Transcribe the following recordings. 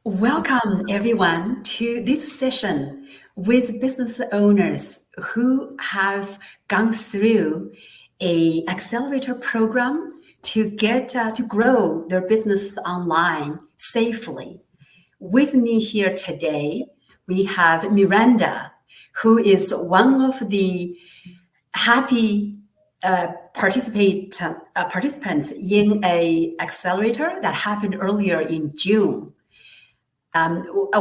Welcome everyone to this session with business owners who have gone through a accelerator program to get to grow their business online safely. With me here today, we have Miranda, who is one of the happy participants in a accelerator that happened earlier in June.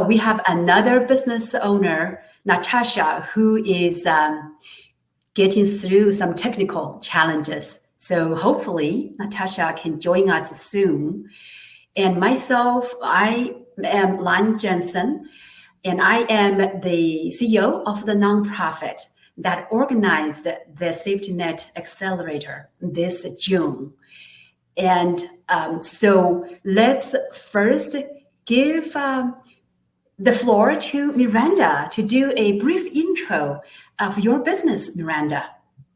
We have another business owner, Natasha, who is getting through some technical challenges. So hopefully Natasha can join us soon. And myself, I am Jenson, and I am the CEO of the nonprofit that organized the Safety Net Accelerator this June. And so let's first give the floor to Miranda to do a brief intro of your business, Miranda.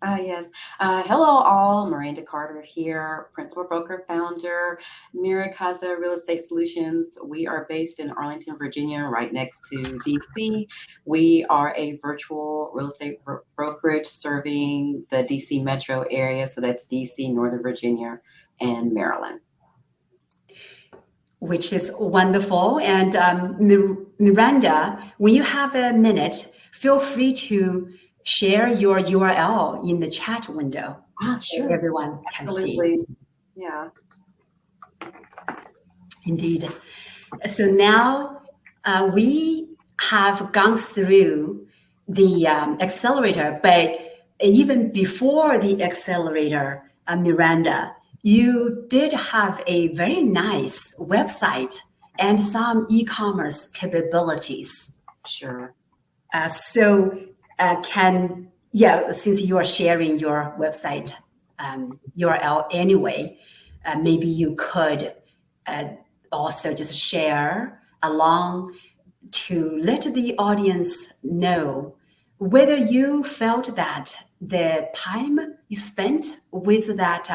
Yes. Hello, all. Miranda Carter here, principal broker, founder, Miracaza Real Estate Solutions. We are based in Arlington, Virginia, right next to DC. We are a virtual real estate brokerage serving the DC metro area. So that's DC, Northern Virginia, and Maryland. Which is wonderful. And Miranda, when you have a minute, feel free to share your URL in the chat window so everyone can see. Yeah. Indeed. So now we have gone through the accelerator, but even before the accelerator, Miranda, you did have a very nice website and some e-commerce capabilities. Sure. Since you are sharing your website URL anyway, maybe you could also just share along to let the audience know whether you felt that the time you spent with that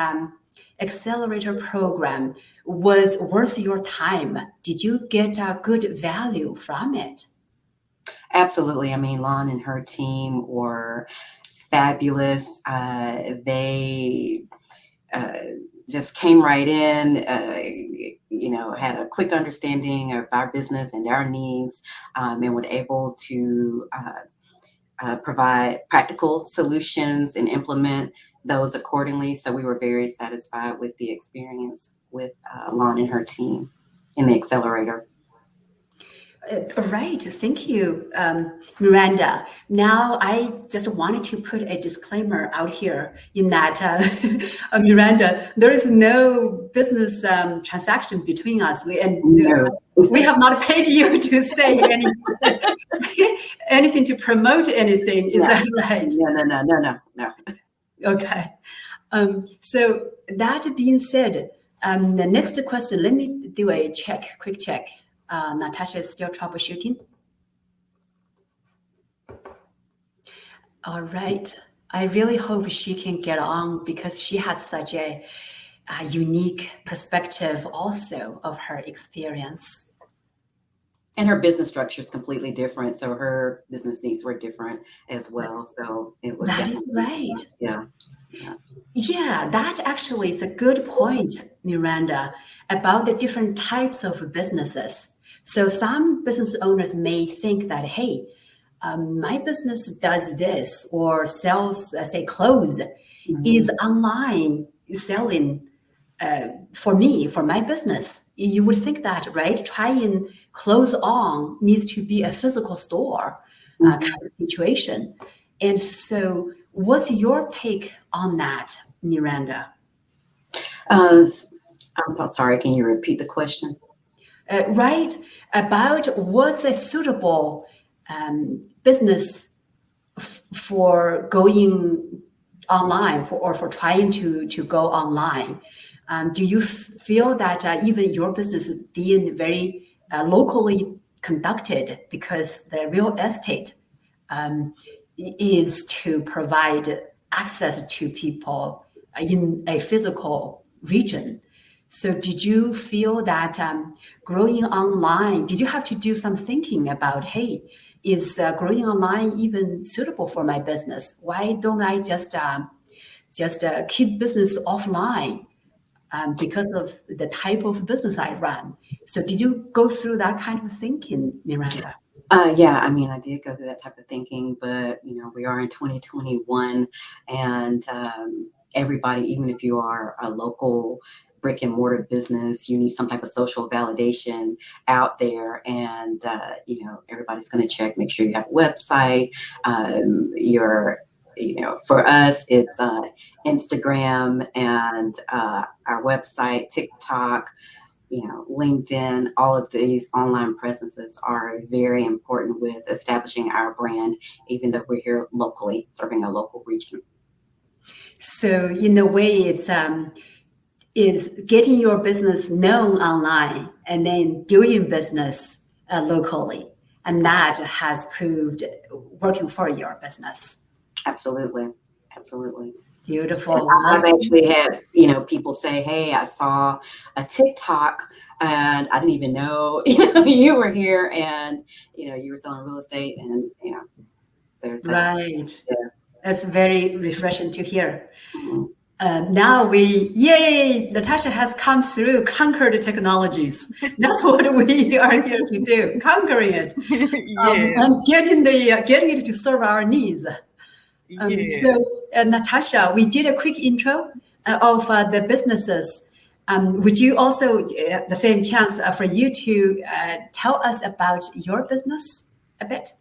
accelerator program was worth your time. Did you get a good value from it? Absolutely. I mean, Lon and her team were fabulous. They just came right in, had a quick understanding of our business and our needs, and were able to provide practical solutions and implement those accordingly. So we were very satisfied with the experience with Lon and her team in the accelerator. Right. Thank you, Miranda. Now, I just wanted to put a disclaimer out here in that, Miranda, there is no business transaction between us. And we have not paid you to say anything to promote anything. Is that right? No. Okay. So that being said, the next question, let me do a quick check. Natasha is still troubleshooting. All right. I really hope she can get on because she has such a unique perspective also of her experience. And her business structure is completely different. So her business needs were different as well. So it was that is right. Yeah, that actually is a good point, Miranda, about the different types of businesses. So some business owners may think that, hey, my business does this or sells, say, clothes, is online selling for me, for my business. You would think that, right? Trying clothes on needs to be a physical store kind of situation. And so what's your take on that, Miranda? I'm sorry, can you repeat the question? Right, about what's a suitable business for going online or for trying to go online. Do you feel that even your business is being very locally conducted because the real estate is to provide access to people in a physical region? So did you feel that growing online, did you have to do some thinking about, hey, is growing online even suitable for my business? Why don't I just keep business offline because of the type of business I run? So did you go through that kind of thinking, Miranda? Yeah, I mean, I did go through that type of thinking, but we are in 2021, and everybody, even if you are a local brick and mortar business, you need some type of social validation out there, and everybody's going to check, make sure you have a website. For us, it's Instagram and our website, TikTok, LinkedIn. All of these online presences are very important with establishing our brand, even though we're here locally, serving a local region. So in a way, it's getting your business known online and then doing business locally. And that has proved working for your business. Absolutely. Absolutely. Beautiful. I've actually had, people say, hey, I saw a TikTok and I didn't even know, you were here, and, you were selling real estate, and, there's that. Right. Yeah. That's very refreshing to hear. Mm-hmm. Now yay, Natasha has come through, conquered the technologies. That's what we are here to do, conquering it. And getting it to serve our needs. So, Natasha, we did a quick intro of the businesses. Would you also, the same chance for you to tell us about your business a bit?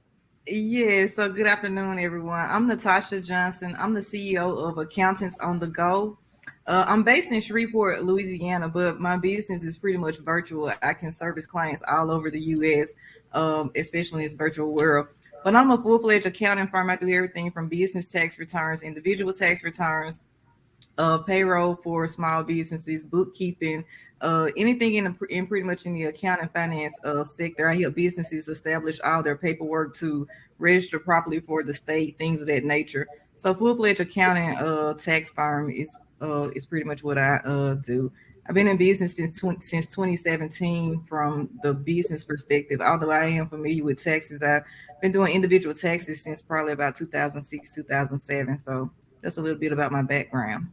Yeah, so good afternoon, everyone. I'm Natasha Jenson. I'm the CEO of Accountants on the Go. I'm based in Shreveport, Louisiana, but my business is pretty much virtual. I can service clients all over the U.S., especially in this virtual world. But I'm a full-fledged accounting firm. I do everything from business tax returns, individual tax returns, payroll for small businesses, bookkeeping, anything in pretty much in the accounting finance sector. I help businesses establish all their paperwork to register properly for the state, things of that nature. So full-fledged accounting tax firm is pretty much what I do. I've been in business since 2017 from the business perspective. Although I am familiar with taxes, I've been doing individual taxes since probably about 2006, 2007. So that's a little bit about my background.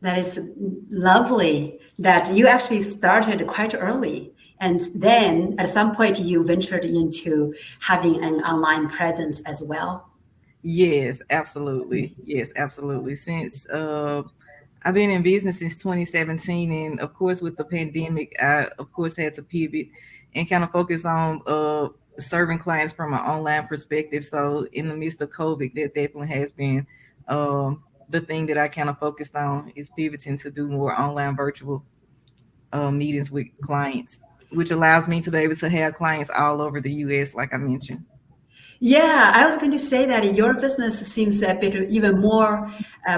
That is lovely that you actually started quite early. And then at some point you ventured into having an online presence as well. Yes, absolutely. Yes, absolutely. Since I've been in business since 2017. And of course, with the pandemic, I, of course, had to pivot and kind of focus on serving clients from an online perspective. So in the midst of COVID, that definitely has been the thing that I kind of focused on, is pivoting to do more online virtual meetings with clients, which allows me to be able to have clients all over the U.S., like I mentioned. Yeah, I was going to say that your business seems a bit even more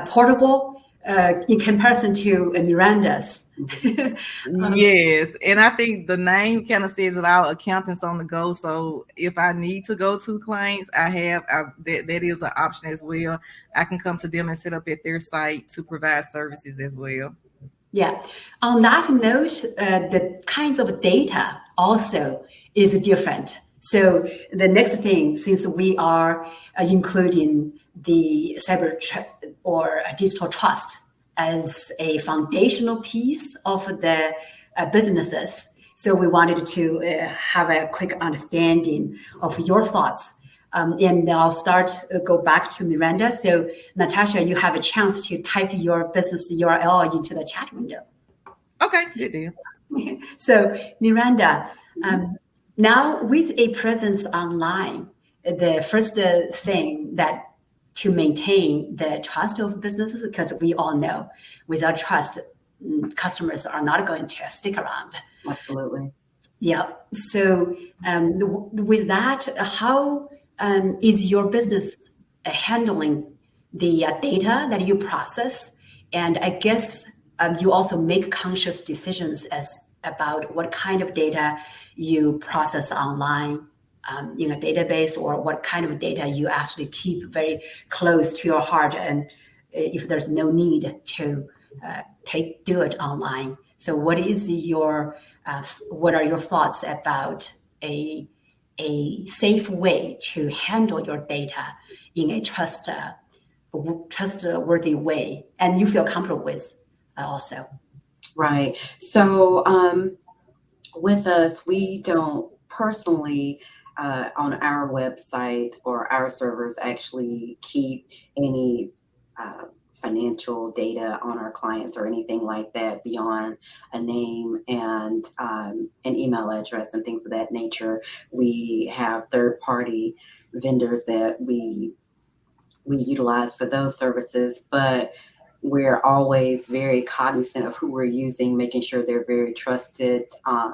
portable in comparison to Miranda's. Yes, and I think the name kind of says it all, Accountants on the Go. So if I need to go to clients, that is an option as well. I can come to them and set up at their site to provide services as well. Yeah. On that note, the kinds of data also is different. So the next thing, since we are including the Cybertrust or digital trust as a foundational piece of the businesses, so we wanted to have a quick understanding of your thoughts. And I'll go back to Miranda. So Natasha, you have a chance to type your business URL into the chat window. Okay, good deal. So Miranda, now with a presence online, the first thing that to maintain the trust of businesses, because we all know without trust, customers are not going to stick around. Absolutely. Yeah. So with that, how is your business handling the data that you process? And I guess you also make conscious decisions about what kind of data you process online in a database, or what kind of data you actually keep very close to your heart. And if there's no need to do it online, So what are your thoughts about a safe way to handle your data in a trustworthy way, and you feel comfortable with also? Right. So with us, we don't personally on our website or our servers actually keep any financial data on our clients or anything like that beyond a name and an email address and things of that nature. We have third-party vendors that we utilize for those services, but we're always very cognizant of who we're using, making sure they're very trusted uh,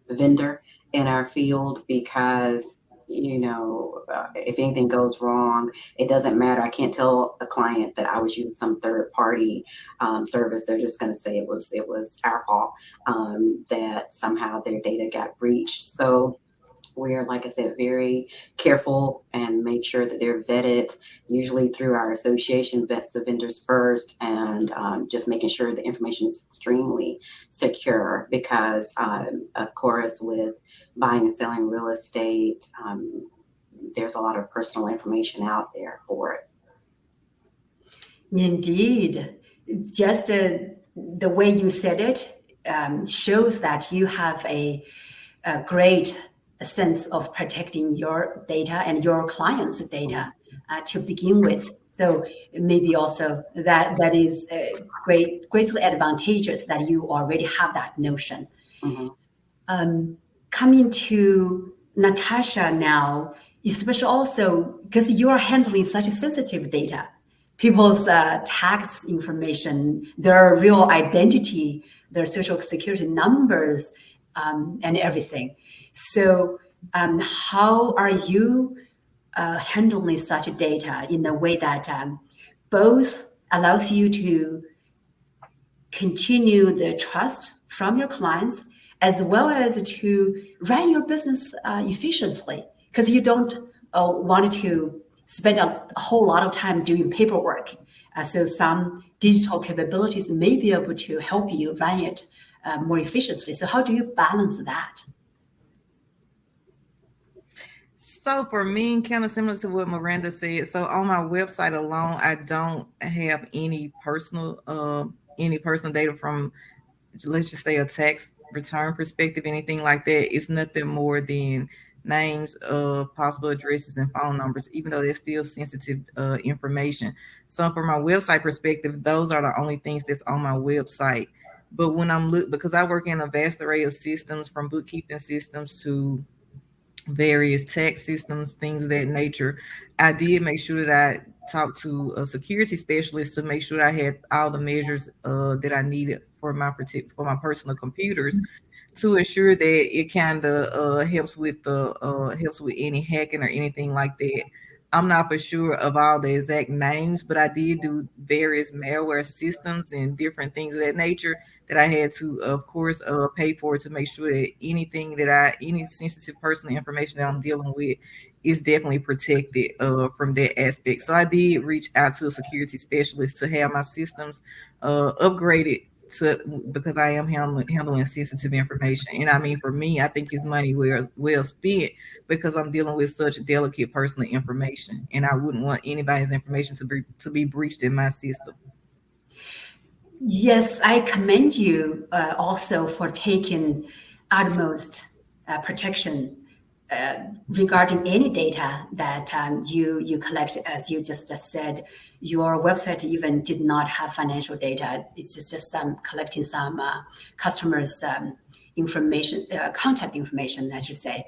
vendor in our field, because if anything goes wrong, it doesn't matter. I can't tell a client that I was using some third party service. They're just going to say it was our fault, that somehow their data got breached. So we're, like I said, very careful and make sure that they're vetted, usually through our association vets the vendors first, and just making sure the information is extremely secure, because of course, with buying and selling real estate, there's a lot of personal information out there for it. Indeed. Just the way you said it shows that you have a great sense of protecting your data and your clients' data to begin with. So maybe also that is greatly advantageous that you already have that notion. Mm-hmm. Coming to Natasha now, especially also because you are handling such sensitive data, people's tax information, their real identity, their social security numbers, and everything. So how are you handling such data in a way that both allows you to continue the trust from your clients, as well as to run your business efficiently? Because you don't want to spend a whole lot of time doing paperwork. So some digital capabilities may be able to help you run it more efficiently. So how do you balance that? So for me, kind of similar to what Miranda said. So on my website alone, I don't have any personal data from, let's just say, a tax return perspective, anything like that. It's nothing more than names, possible addresses, and phone numbers, even though they're still sensitive information. So from my website perspective, those are the only things that's on my website. But when because I work in a vast array of systems, from bookkeeping systems to various tax systems, things of that nature, I did make sure that I talked to a security specialist to make sure that I had all the measures that I needed for my personal computers, to ensure that it kind of helps with any hacking or anything like that. I'm not for sure of all the exact names, but I did do various malware systems and different things of that nature that I had to, of course, pay for, to make sure that any sensitive personal information that I'm dealing with is definitely protected from that aspect. So I did reach out to a security specialist to have my systems upgraded because I am handling sensitive information. And I mean, for me, I think it's money well spent, because I'm dealing with such delicate personal information, and I wouldn't want anybody's information to be breached in my system. Yes, I commend you also for taking utmost protection regarding any data that you collect. As you just said, your website even did not have financial data. It's just some collecting some customers' information, contact information, I should say.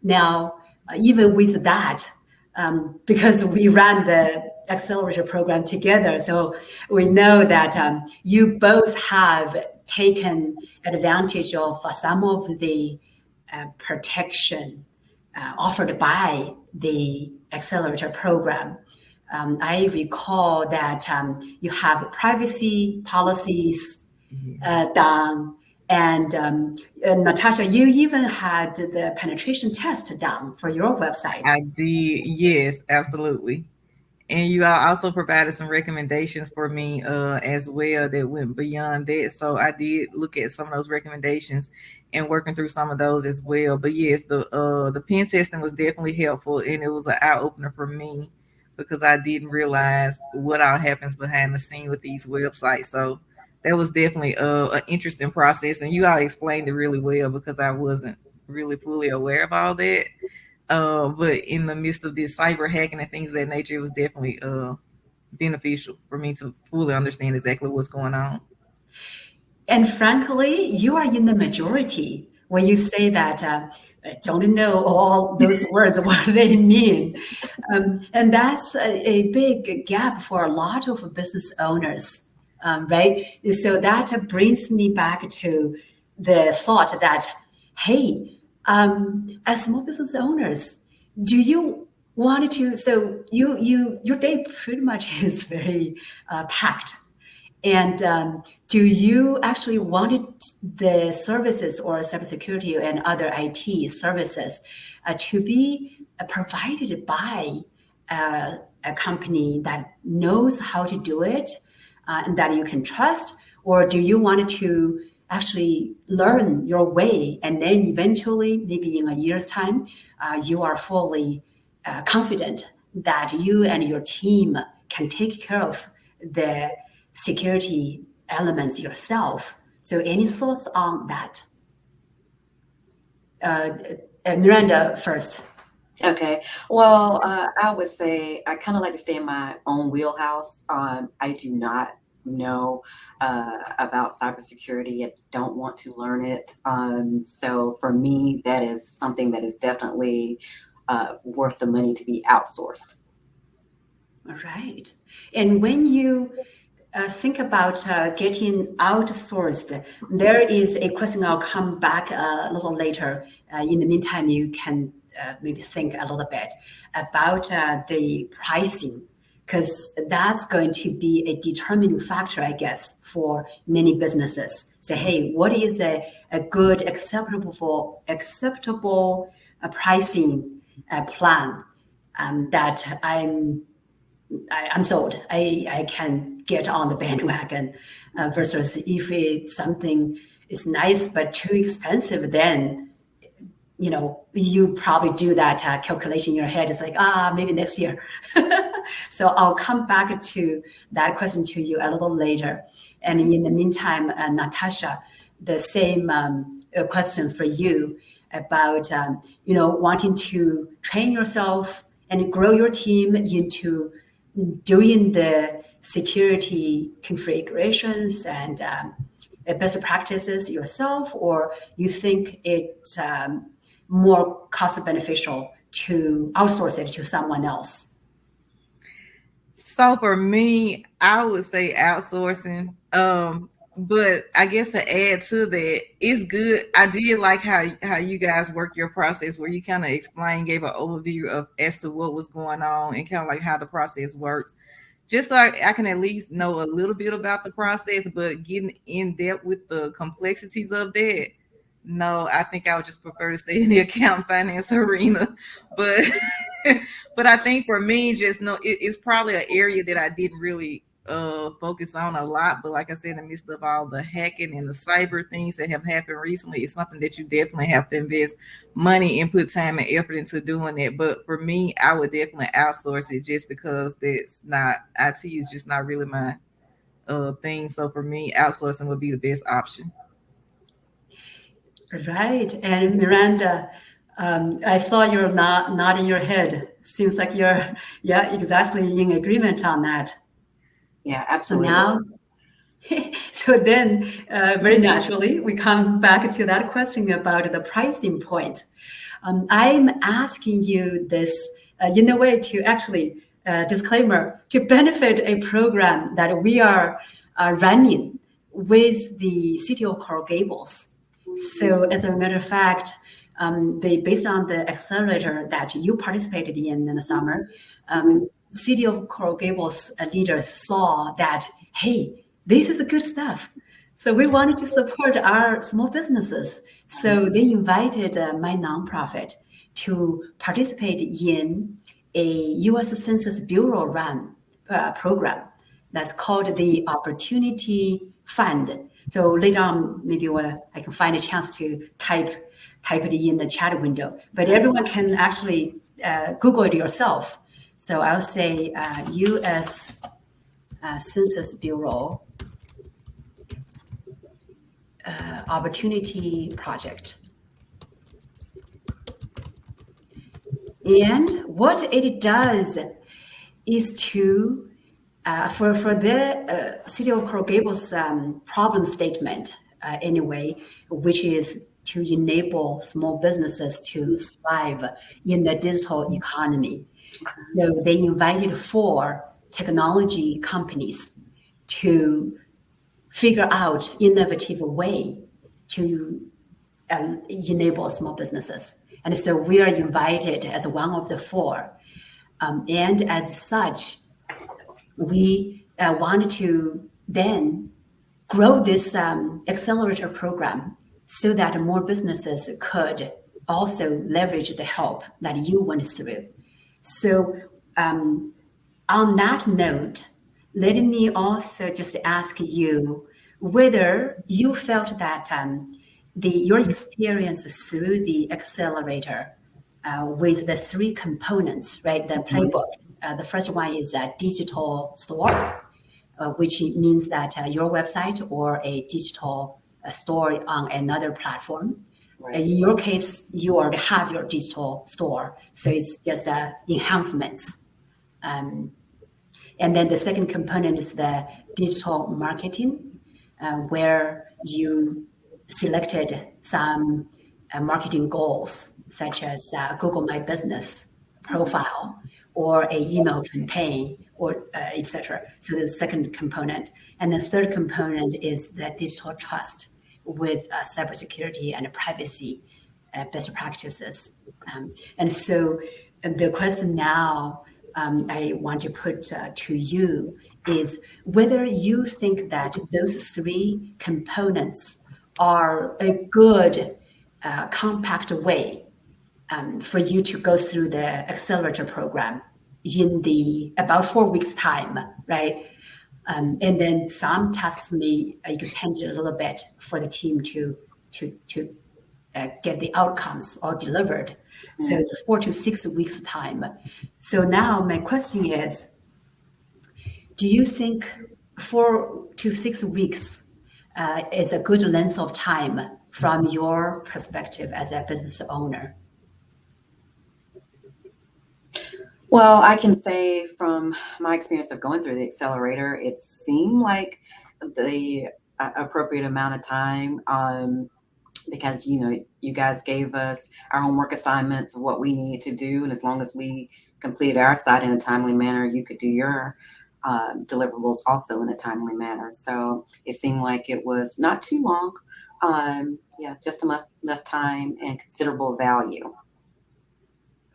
Now, even with that, because we ran the accelerator program together, so we know that you both have taken advantage of some of the protection offered by the accelerator program. I recall that you have privacy policies done, and Natasha, you even had the penetration test done for your website. I did, yes, absolutely. And you all also provided some recommendations for me as well that went beyond that. So I did look at some of those recommendations and working through some of those as well. But yes, the pen testing was definitely helpful, and it was an eye opener for me because I didn't realize what all happens behind the scene with these websites. So that was definitely an interesting process, and you all explained it really well because I wasn't really fully aware of all that. But in the midst of this cyber hacking and things of that nature, it was definitely beneficial for me to fully understand exactly what's going on. And frankly, you are in the majority when you say that. I don't know all those words, what they mean. And that's a big gap for a lot of business owners, right? So that brings me back to the thought that, hey, as small business owners, do you want to, so your day pretty much is very packed. And do you actually want the services or cybersecurity and other IT services to be provided by a company that knows how to do it and that you can trust? Or do you want to actually learn your way and then eventually, maybe in a year's time, you are fully confident that you and your team can take care of the security elements yourself? So any thoughts on that? Miranda first. Okay. Well, I would say I kind of like to stay in my own wheelhouse. I do not know about cybersecurity. I don't want to learn it. So for me, that is something that is definitely worth the money to be outsourced. All right. And when you think about getting outsourced, there is a question I'll come back a little later. In the meantime, you can maybe think a little bit about the pricing, because that's going to be a determining factor, I guess, for many businesses. Say, hey, what is a good, acceptable pricing plan that I'm sold. I can get on the bandwagon versus if it's something is nice but too expensive, then you probably do that calculation in your head. It's like, maybe next year. So I'll come back to that question to you a little later. And in the meantime, Natasha, the same question for you about wanting to train yourself and grow your team into doing the security configurations and best practices yourself, or you think it's more cost beneficial to outsource it to someone else? So for me, I would say outsourcing. But I guess to add to that, it's good. I did like how you guys work your process, where you kind of gave an overview of as to what was going on and kind of like how the process works, just so I can at least know a little bit about the process. But getting in depth with the complexities of that, no, I think I would just prefer to stay in the account finance arena. But but I think for me, just know it's probably an area that I didn't really focus on a lot. But like I said, in the midst of all the hacking and the cyber things that have happened recently, it's something that you definitely have to invest money and put time and effort into doing it. But for me, I would definitely outsource it, just because that's not, IT is just not really my thing. So for me, outsourcing would be the best option. Right. And Miranda, I saw you're nodding your head. Seems like you're, exactly in agreement on that. Yeah, absolutely. So then, very naturally, we come back to that question about the pricing point. I'm asking you this in a way to actually, disclaimer, to benefit a program that we are running with the city of Coral Gables. So as a matter of fact, based on the accelerator that you participated in the summer, City of Coral Gables leaders saw that, hey, this is good stuff. So we wanted to support our small businesses. So they invited my nonprofit to participate in a U.S. Census Bureau run program that's called the Opportunity Fund. So later on, maybe I can find a chance to type it in the chat window. But everyone can actually Google it yourself. So I'll say U.S. Census Bureau Opportunity Project. And what it does is to, for the City of Coral Gables problem statement anyway, which is to enable small businesses to thrive in the digital economy. So they invited 4 technology companies to figure out innovative way to enable small businesses. And so we are invited as one of the 4. And as such, we wanted to then grow this accelerator program so that more businesses could also leverage the help that you went through. So on that note, let me also just ask you whether you felt that your experience through the accelerator with the 3 components, right? The playbook. The first one is a digital store, which means that your website or a digital store on another platform. Right. In your case, you already have your digital store, so it's just enhancements. And then the second component is the digital marketing, where you selected some marketing goals, such as Google My Business profile or a email campaign or etc. So the second component. And the third component is the digital trust with cybersecurity and privacy best practices. And so the question now I want to put to you is whether you think that those 3 components are a good compact way for you to go through the accelerator program in the about 4 weeks time, right? And then some tasks may extend a little bit for the team to get the outcomes all delivered. So it's 4 to 6 weeks time. So now my question is, do you think 4 to 6 weeks is a good length of time from your perspective as a business owner? Well, I can say from my experience of going through the accelerator, it seemed like the appropriate amount of time because, you guys gave us our homework assignments of what we needed to do. And as long as we completed our side in a timely manner, you could do your deliverables also in a timely manner. So it seemed like it was not too long. Just enough time and considerable value.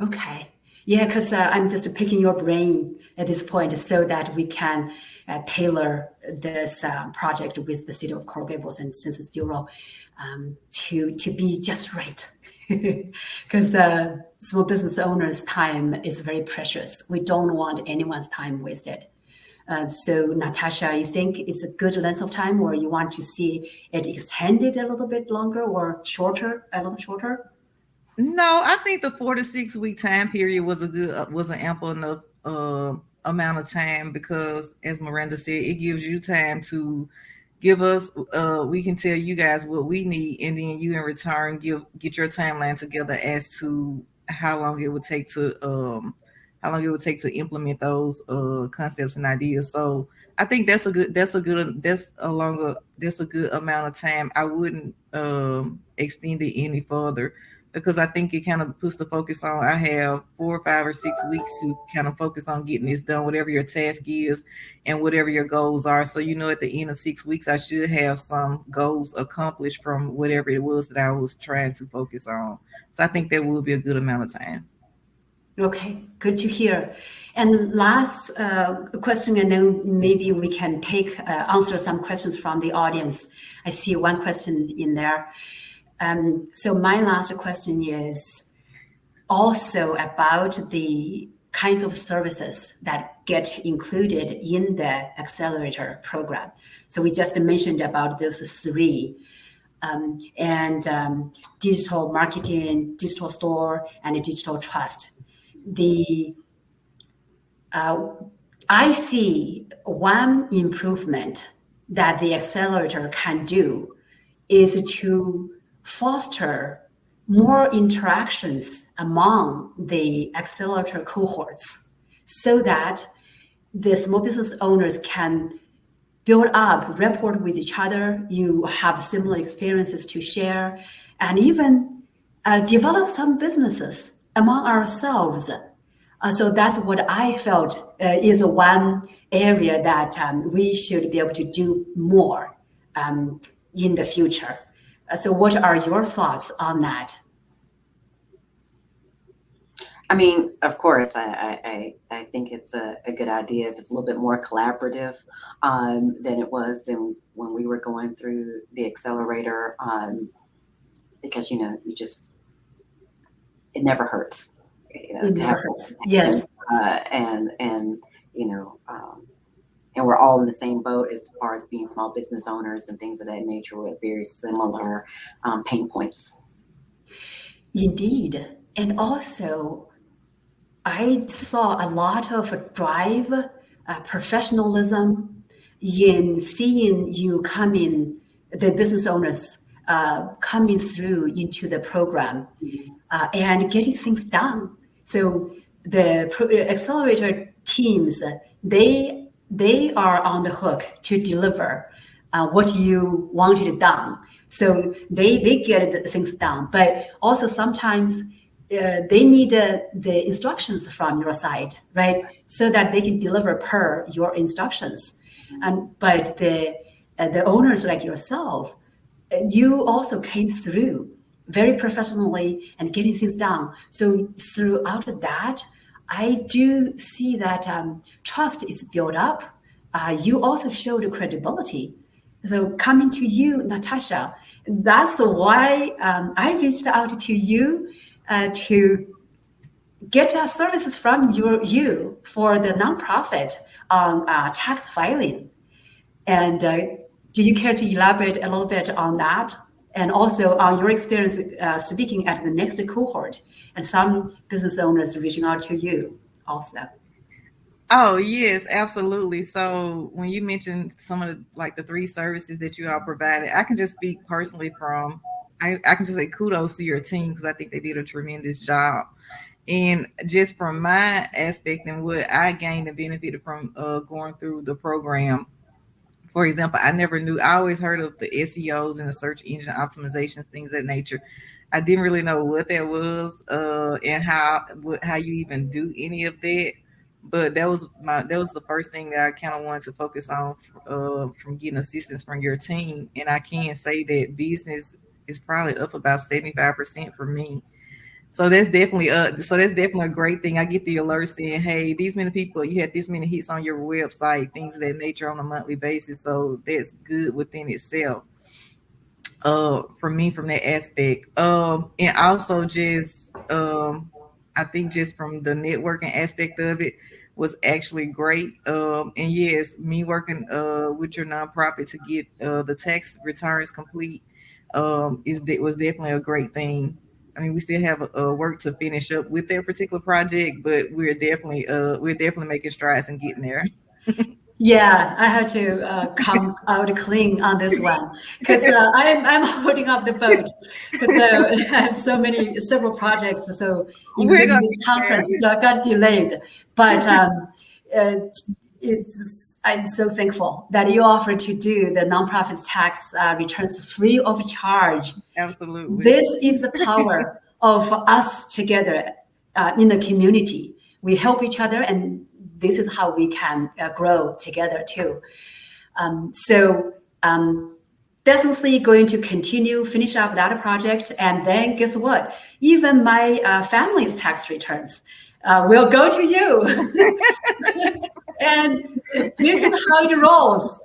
Okay. Yeah, because I'm just picking your brain at this point so that we can tailor this project with the City of Coral Gables and Census Bureau to be just right. Because small business owners' time is very precious. We don't want anyone's time wasted. So Natasha, you think it's a good length of time, or you want to see it extended a little bit longer or a little shorter? No, I think the 4 to 6 week time period was an ample enough amount of time, because as Miranda said, it gives you time to give us, we can tell you guys what we need, and then you in return get your timeline together as to how long it would take to implement those concepts and ideas. So I think that's a good amount of time. I wouldn't extend it any further, because I think it kind of puts the focus on, I have 4, 5, or 6 weeks to kind of focus on getting this done, whatever your task is and whatever your goals are. So, at the end of 6 weeks, I should have some goals accomplished from whatever it was that I was trying to focus on. So I think that will be a good amount of time. Okay, good to hear. And last question, and then maybe we can answer some questions from the audience. I see one question in there. So my last question is also about the kinds of services that get included in the accelerator program. So we just mentioned about those three, and digital marketing, digital store, and digital trust. I see one improvement that the accelerator can do is to foster more interactions among the accelerator cohorts so that the small business owners can build up rapport with each other. You have similar experiences to share, and even develop some businesses among ourselves. So that's what I felt is one area that we should be able to do more in the future. So what are your thoughts on that? I mean, of course, I think it's a good idea if it's a little bit more collaborative than it was than when we were going through the accelerator, because, you never hurts, It to have hurts. Yes. and and we're all in the same boat as far as being small business owners and things of that nature with very similar pain points. Indeed. And also, I saw a lot of drive, professionalism in seeing you the business owners coming through into the program and getting things done. So the accelerator teams, they are on the hook to deliver what you wanted done. So they get things done, but also sometimes they need the instructions from your side, right? So that they can deliver per your instructions. But the owners like yourself, you also came through very professionally and getting things done. So throughout that, I do see that trust is built up. You also showed credibility. So coming to you, Natasha, that's why I reached out to you to get services from you for the nonprofit on tax filing. And do you care to elaborate a little bit on that? And also on your experience speaking at the next cohort and some business owners reaching out to you also. Oh, yes, absolutely. So when you mentioned some of the three services that you all provided, I can just speak personally from, I can just say kudos to your team because I think they did a tremendous job. And just from my aspect and what I gained and benefited from going through the program, for example, I never knew, I always heard of the SEOs and the search engine optimizations, things of that nature. I didn't really know what that was and how you even do any of that. But that was the first thing that I kind of wanted to focus on from getting assistance from your team. And I can say that business is probably up about 75% for me. So that's definitely a great thing. I get the alert saying, hey, these many people, you had this many hits on your website, things of that nature on a monthly basis. So that's good within itself. For me, from that aspect. And also just I think just from the networking aspect of it was actually great. And yes, me working with your nonprofit to get the tax returns complete was definitely a great thing. I mean, we still have work to finish up with that particular project, but we're definitely making strides and getting there. Yeah, I have to come out clean on this one because I'm holding up the boat because I have several projects. So including this conference, so I got delayed. But I'm so thankful that you offered to do the nonprofits tax returns free of charge. Absolutely. This is the power of us together in the community. We help each other, and this is how we can grow together too. So definitely going to finish up that project. And then guess what? Even my family's tax returns will go to you. And this is how it rolls.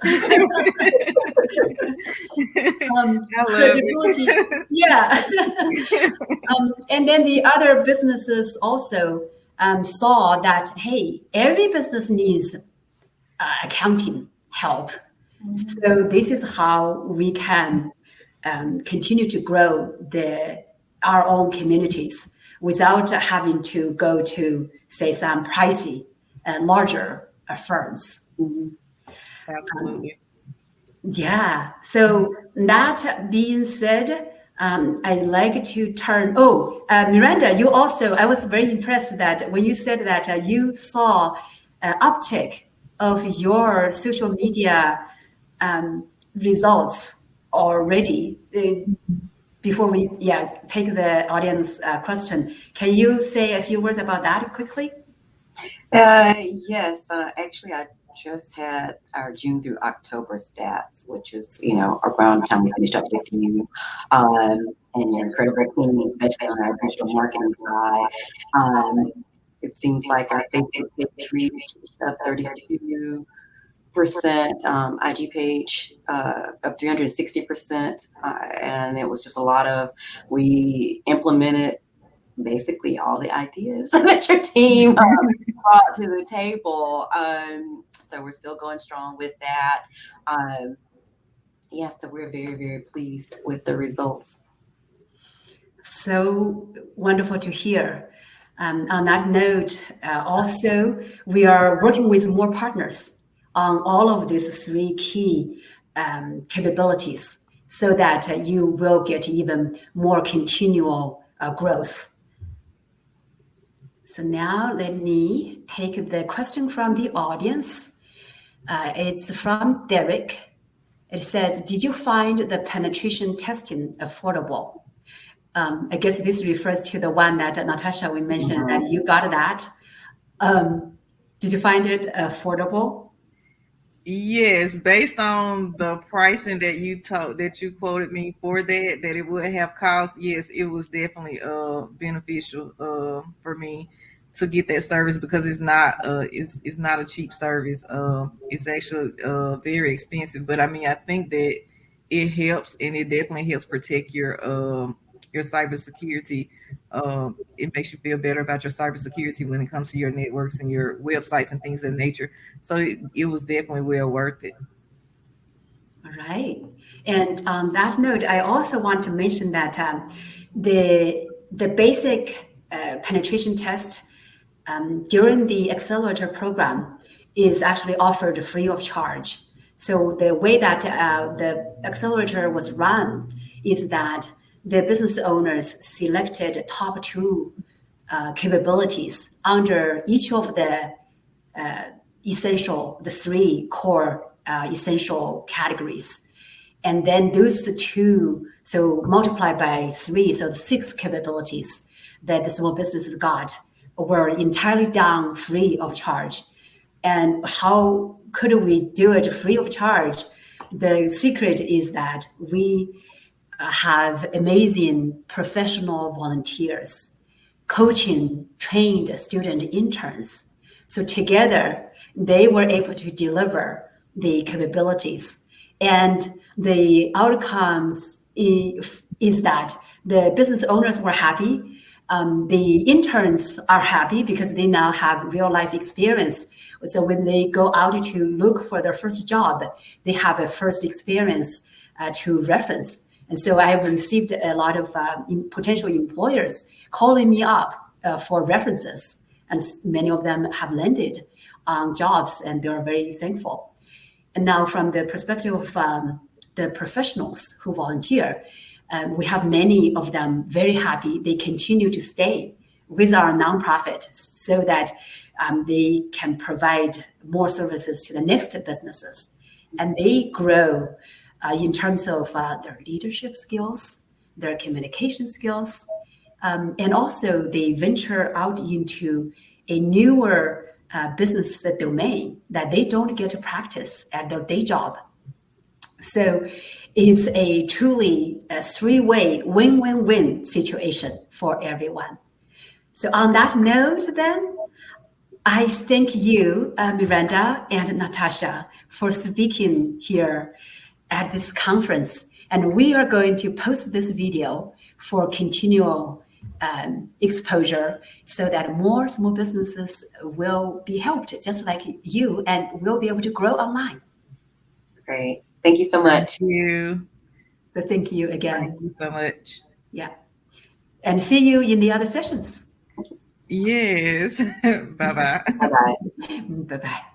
Credibility. Yeah. And then the other businesses also, saw that, hey, every business needs accounting help. So this is how we can continue to grow our own communities without having to go to, say, some pricey larger firms. Absolutely. Yeah. So that being said, I'd like to turn. Miranda, you also, I was very impressed that when you said that you saw an uptick of your social media results already. Before we take the audience question, can you say a few words about that quickly? Yes, actually, I just had our June through October stats, which is, around the time we finished up with you, and your incredible team, especially on our digital marketing side. It seems like our Facebook page reached 32%, IG page of 360%, and it was just a lot of, we implemented basically all the ideas that your team brought to the table. So we're still going strong with that. So we're very, very pleased with the results. So wonderful to hear. On that note, also, we are working with more partners on all of these three key capabilities so that you will get even more continual growth. So now let me take the question from the audience. It's from Derek. It says, did you find the penetration testing affordable? I guess this refers to the one that Natasha, we mentioned that you got that. Did you find it affordable? Yes, based on the pricing that you quoted me for that it would have cost. Yes, it was definitely beneficial for me to get that service because it's not a cheap service. It's actually very expensive, but I mean, I think that it helps, and it definitely helps protect your cybersecurity. It makes you feel better about your cybersecurity when it comes to your networks and your websites and things of that nature. So it was definitely well worth it. All right. And on that note, I also want to mention that the basic penetration test during the accelerator program is actually offered free of charge. So the way that the accelerator was run is that the business owners selected top 2 capabilities under each of the the 3 core essential categories. And then those 2, so multiplied by 3, so the 6 capabilities that the small businesses got were entirely done free of charge. And how could we do it free of charge? The secret is that we have amazing professional volunteers, coaching trained student interns. So together, they were able to deliver the capabilities. And the outcomes is that the business owners were happy. The interns are happy because they now have real life experience. So when they go out to look for their first job, they have a first experience to reference. And so I have received a lot of potential employers calling me up for references, and many of them have landed on jobs, and they're very thankful. And now from the perspective of the professionals who volunteer, we have many of them very happy. They continue to stay with our nonprofit so that they can provide more services to the next businesses. And they grow in terms of their leadership skills, their communication skills, and also they venture out into a newer business domain that they don't get to practice at their day job. So it's a truly a 3-way win-win-win situation for everyone. So on that note, then, I thank you, Miranda and Natasha, for speaking here at this conference. And we are going to post this video for continual exposure so that more small businesses will be helped, just like you, and will be able to grow online. Great. Thank you so much. Thank you. So thank you again. Thank you so much. Yeah. And see you in the other sessions. Yes. Bye-bye. Bye-bye. Bye-bye.